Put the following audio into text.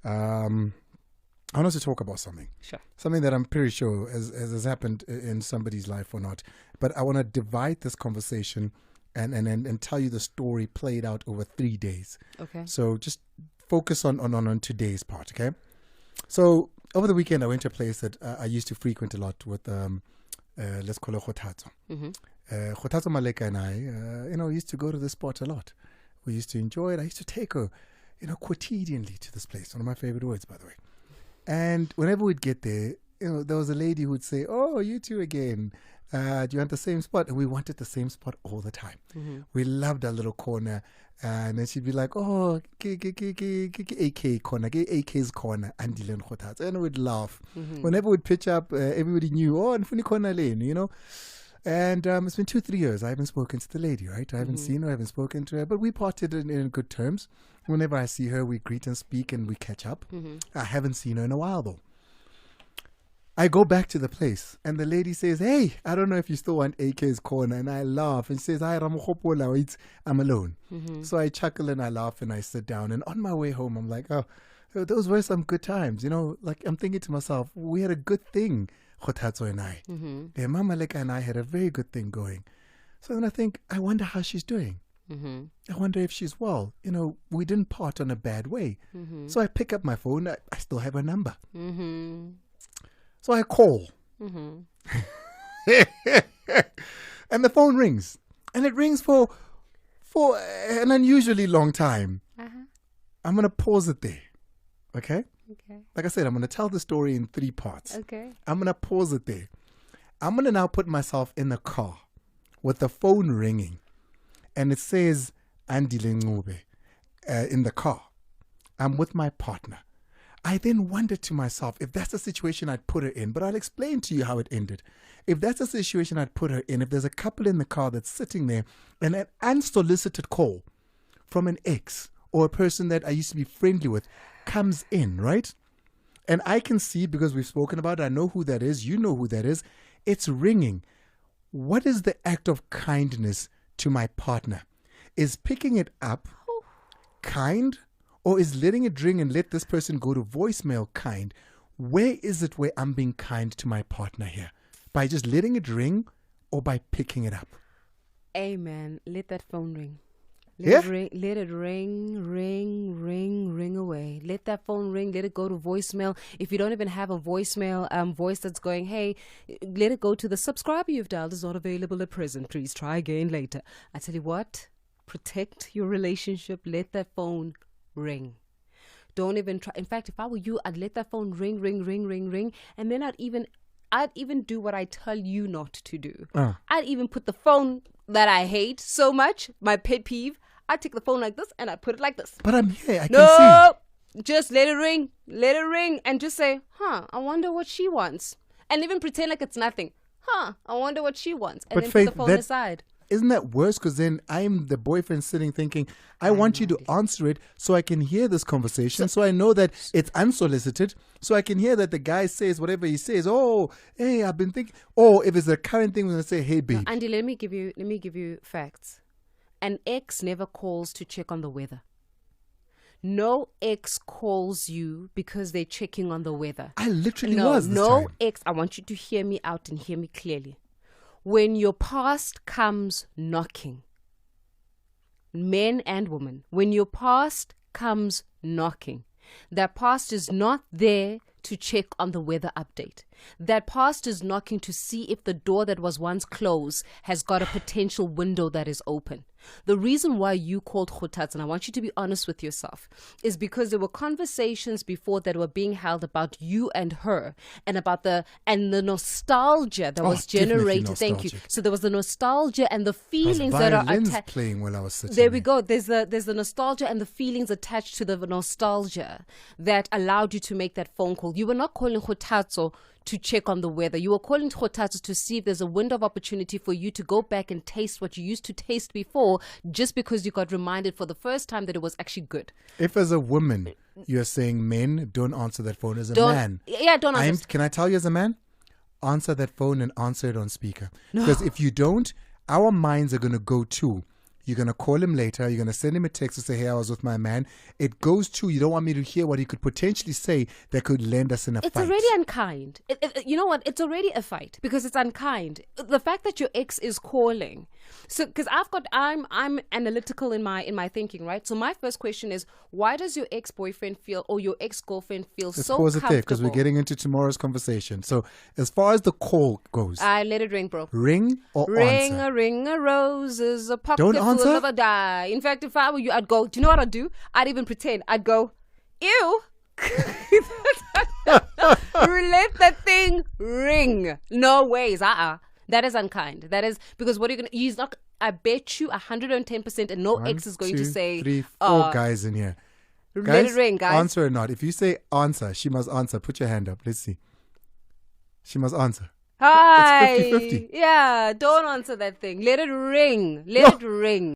I want us to talk about something. Sure. Something that I'm pretty sure has happened in somebody's life or not. But I want to divide this conversation and tell you the story played out over 3 days. Okay. So just focus on today's part, okay? So over the weekend, I went to a place that I used to frequent a lot with, let's call it Khotatso. Khotatso Maleka and I, used to go to this spot a lot. We used to enjoy it. I used to take her, quotidianly to this place. One of my favorite words, by the way. And whenever we'd get there, there was a lady who would say, "Oh, you two again. Do you want the same spot?" And we wanted the same spot all the time. We loved our little corner. And then she'd be like, "Oh, AK corner, AK's corner, Andile Ncube." And we'd laugh. Whenever we'd pitch up, everybody knew, "Oh, Nfuni corner lane," And it's been 2-3 years. I haven't spoken to the lady, right? I haven't seen her, I haven't spoken to her. But we parted in good terms. Whenever I see her, we greet and speak and we catch up. I haven't seen her in a while, though. I go back to the place and the lady says, "Hey, I don't know if you still want AK's corner." And I laugh and she says, "Hi, I'm alone." So I chuckle and I laugh and I sit down. And on my way home, I'm like, oh, those were some good times. Like I'm thinking to myself, we had a good thing, Khotatso and I. Mama Leka and I had a very good thing going. So then I think, I wonder how she's doing. I wonder if she's well. We didn't part on a bad way. So I pick up my phone. I still have her number. So I call. And the phone rings. And it rings for an unusually long time. I'm going to pause it there. Okay? Like I said, I'm going to tell the story in 3 parts. Okay. I'm going to pause it there. I'm going to now put myself in the car with the phone ringing. And it says Andile Ncube in the car. I'm with my partner. I then wondered to myself, if that's the situation I'd put her in, but I'll explain to you how it ended. If that's the situation I'd put her in, if there's a couple in the car that's sitting there and an unsolicited call from an ex or a person that I used to be friendly with comes in, right? And I can see, because we've spoken about it, I know who that is, you know who that is, it's ringing. What is the act of kindness to my partner? Is picking it up kind, or is letting it ring and let this person go to voicemail kind? Where is it where I'm being kind to my partner here? By just letting it ring or by picking it up? Amen. Let that phone ring. Yeah? Let it ring away. Let that phone ring. Let it go to voicemail. If you don't even have a voicemail voice that's going, "Hey," let it go to the subscriber you've dialed is not available at present. Please try again later. I tell you what, protect your relationship. Let that phone ring. Don't even try. In fact, if I were you, I'd let that phone ring, and then I'd even do what I tell you not to do. I'd even put the phone that I hate so much, my pet peeve, I'd take the phone like this and I'd put it like this. But I'm here, I can see. Just let it ring, and just say, I wonder what she wants. And even pretend like it's nothing. I wonder what she wants. And But then Faith, put the phone aside. Isn't that worse? Because then I'm the boyfriend sitting thinking, I want you to answer it so I can hear this conversation, so I know that it's unsolicited, so I can hear that the guy says whatever he says. "Oh, hey, I've been thinking." Or if it's a current thing, we're going to say, "Hey, babe." Andy, let me give you facts. An ex never calls to check on the weather. No ex calls you because they're checking on the weather. I literally was this No time. ex, I want you to hear me out and hear me clearly. When your past comes knocking, men and women, when your past comes knocking, that past is not there to check on the weather update. That past is knocking to see if the door that was once closed has got a potential window that is open. The reason why you called Khotatso, and I want you to be honest with yourself, is because there were conversations before that were being held about you and her, and about the nostalgia that was generated. Thank you. So there was the nostalgia and the feelings that are attached. Playing while I was sitting There we go. There's the nostalgia and the feelings attached to the nostalgia that allowed you to make that phone call. You were not calling Khotatso to check on the weather. You were calling Khotatso to see if there's a window of opportunity for you to go back and taste what you used to taste before, just because you got reminded for the first time that it was actually good. If as a woman you're saying men don't answer that phone, as a man, don't answer. Can I tell you as a man, answer that phone and answer it on speaker. Because if you don't, our minds are going to go to, You're going to call him later. You're going to send him a text to say, hey, I was with my man. It goes to, you don't want me to hear what he could potentially say that could land us in a fight. It's already unkind. You know what? It's already a fight because it's unkind. The fact that your ex is calling. So, because I'm analytical in my thinking, right? So my first question is, why does your ex-boyfriend feel, or your ex-girlfriend feel Let's so pause it comfortable? there because we're getting into tomorrow's conversation. So as far as the call goes, I let it ring, bro. ring or Ring answer? a ring a roses, a pocket Don't full answer? of a die. In fact, if I were you, I'd go, do you know what I'd do? I'd even pretend. I'd go, ew. Let that thing ring. No ways. That is unkind. That is because what are you gonna? He's not. I bet you 110%, and no ex is going to say, 3, 4 guys in here. Let Guys, it ring, guys. answer or not. If you say answer, she must answer. Put your hand up. Let's see. She must answer. Hi. It's 50-50. Yeah, don't answer that thing. Let it ring. Let it ring.